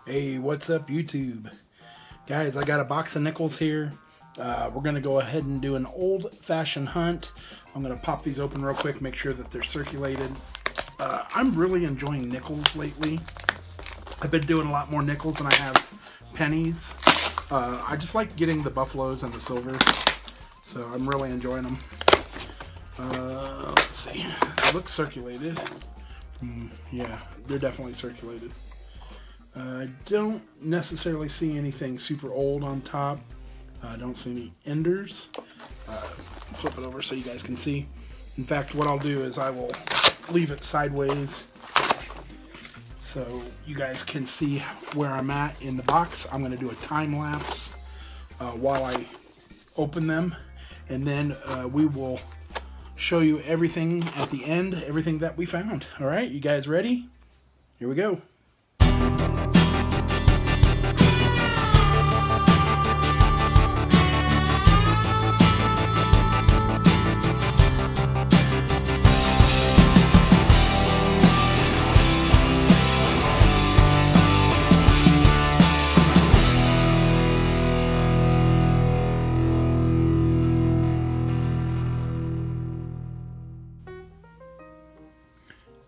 Hey, what's up, YouTube? Guys, I got a box of nickels here. We're going to go ahead and do an old-fashioned hunt. I'm going to pop these open real quick, make sure that they're circulated. I'm really enjoying nickels lately. I've been doing a lot more nickels than I have pennies. I just like getting the buffaloes and the silvers, so I'm really enjoying them. Let's see. It looks circulated. Yeah, they're definitely circulated. I don't necessarily see anything super old on top. I don't see any enders. Flip it over so you guys can see. In fact, what I'll do is I will leave it sideways so you guys can see where I'm at in the box. I'm going to do a time lapse while I open them, and then we will show you everything at the end, everything that we found. All right, you guys ready? Here we go.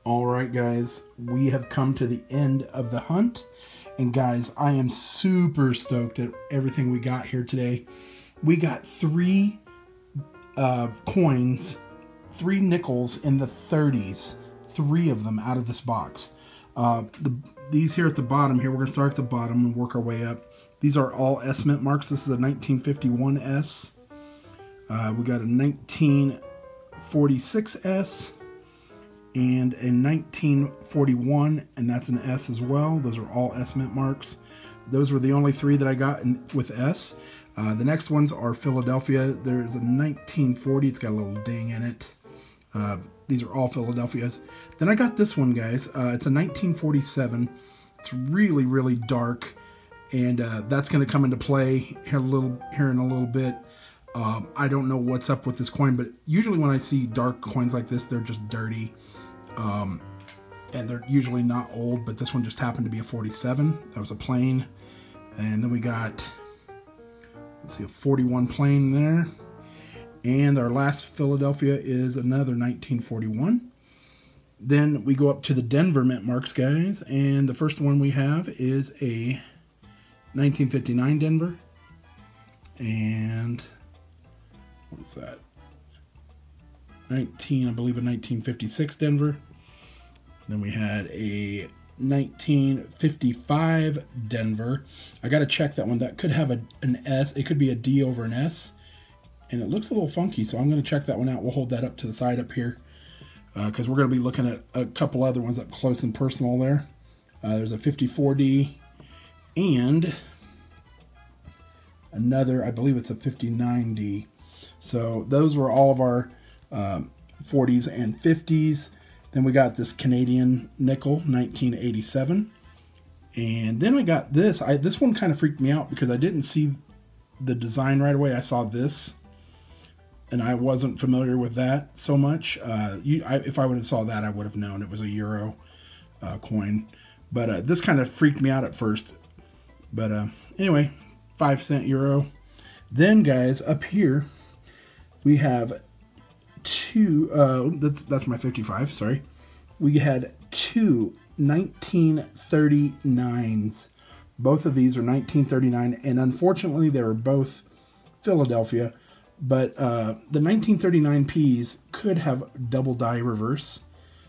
Alright guys, we have come to the end of the hunt, and guys, I am super stoked at everything we got here today. We got three coins, 3 nickels in the 30s, 3 of them out of this box. These here at the bottom here, we're going to start at the bottom and work our way up. These are all S mint marks. This is a 1951 S. We got a 1946 S. And a 1941, and that's an S as well. Those are all S mint marks. Those were the only 3 that I got with S. The next ones are Philadelphia. There's a 1940. It's got a little ding in it. These are all Philadelphias. Then I got this one, guys. It's a 1947. It's really, really dark, and that's going to come into play here in a little bit. I don't know what's up with this coin, but usually when I see dark coins like this, they're just dirty. And they're usually not old, but this one just happened to be a 47. That was a plain. And then we got, let's see, a 41 plain there. And our last Philadelphia is another 1941. Then we go up to the Denver mint marks, guys. And the first one we have is a 1959 Denver. And what's that? I believe a 1956 Denver. Then we had a 1955 Denver. I got to check that one. That could have an S. It could be a D over an S. And it looks a little funky, so I'm going to check that one out. We'll hold that up to the side up here, because we're going to be looking at a couple other ones up close and personal there. There's a 54D and another, I believe it's a 59D. So those were all of our 40s and 50s. Then we got this Canadian nickel, 1987. And then I got this. This one kind of freaked me out because I didn't see the design right away. I saw this, and I wasn't familiar with that so much. If I would have saw that, I would have known it was a Euro coin. But this kind of freaked me out at first. But anyway, 5-cent Euro. Then, guys, up here, we have 2, that's my 55, sorry. We had 2 1939s. Both of these are 1939, and unfortunately they were both Philadelphia, but the 1939 Ps could have double die reverse.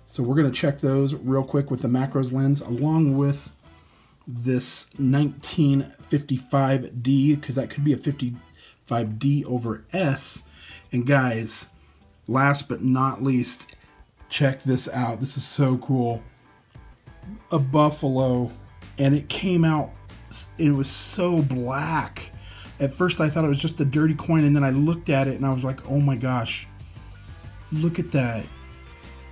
So we're going to check those real quick with the macros lens, along with this 1955D, because that could be a 55D over S. And guys, last but not least, check this out. This is so cool. A buffalo, and it came out, it was so black. At first I thought it was just a dirty coin, and then I looked at it and I was like, oh my gosh, look at that.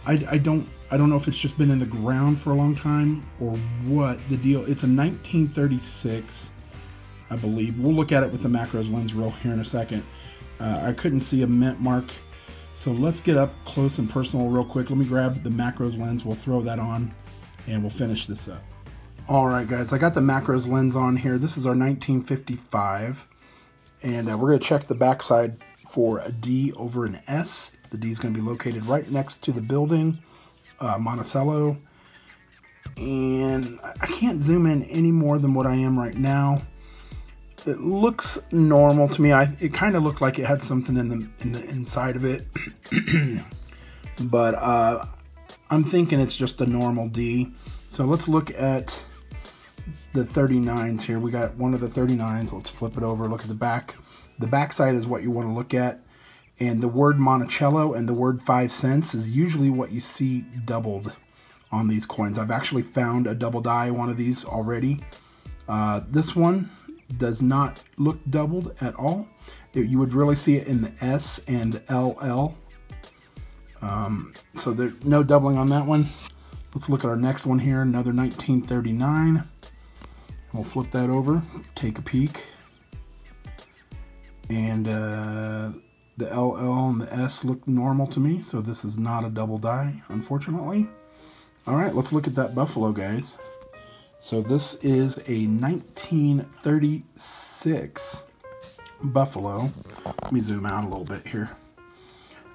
I don't know if it's just been in the ground for a long time or what the deal. It's a 1936, I believe. We'll look at it with the macros lens here in a second. I couldn't see a mint mark, so let's get up close and personal real quick. Let me grab the macros lens. We'll throw that on and we'll finish this up. All right, guys, I got the macros lens on here. This is our 1955, and we're going to check the backside for a D over an S. The D is going to be located right next to the building, Monticello, and I can't zoom in any more than what I am right now. It looks normal to me. It kind of looked like it had something in the inside of it, but I'm thinking it's just a normal D. So let's look at the 39s here. We got one of the 39s. Let's flip it over. Look at the back. The back side is what you want to look at, and the word Monticello and the word 5 cents is usually what you see doubled on these coins. I've actually found a double die one of these already. This one does not look doubled at all. You would really see it in the S and LL. So there's no doubling on that one. Let's look at our next one here, another 1939. We'll flip that over, take a peek. And the LL and the S look normal to me, so this is not a double die, unfortunately. All right, let's look at that Buffalo, guys. So this is a 1936 Buffalo. Let me zoom out a little bit here.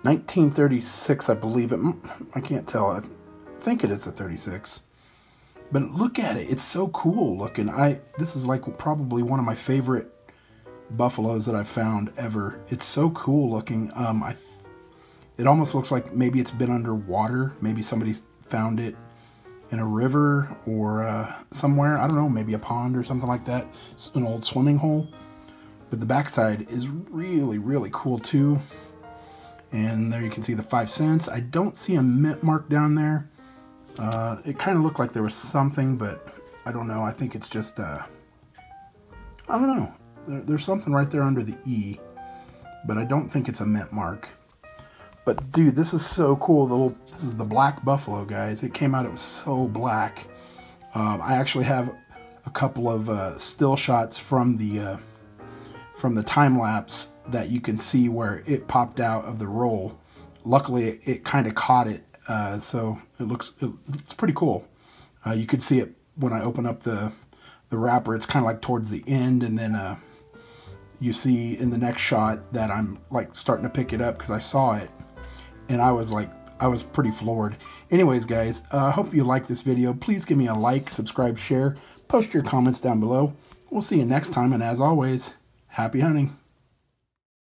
1936, I believe it. I can't tell. I think it is a 36. But look at it. It's so cool looking. This is like probably one of my favorite Buffaloes that I've found ever. It's so cool looking. It almost looks like maybe it's been underwater. Maybe somebody's found it in a river or somewhere. I don't know, maybe a pond or something like that. It's an old swimming hole. But the backside is really, really cool too. And there you can see the 5 cents. I don't see a mint mark down there. It kind of looked like there was something, but I don't know. I think it's just, I don't know. There's something right there under the E, but I don't think it's a mint mark. But dude, this is so cool. This is the black Buffalo, guys. It came out, it was so black. I actually have a couple of still shots from the time lapse that you can see where it popped out of the roll. Luckily, it kind of caught it, so it's pretty cool. You could see it when I open up the wrapper. It's kind of like towards the end, and then you see in the next shot that I'm like starting to pick it up because I saw it, and I was pretty floored. Anyways, guys, I hope you like this video. Please give me a like, subscribe, share, post your comments down below. We'll see you next time, and as always, happy hunting.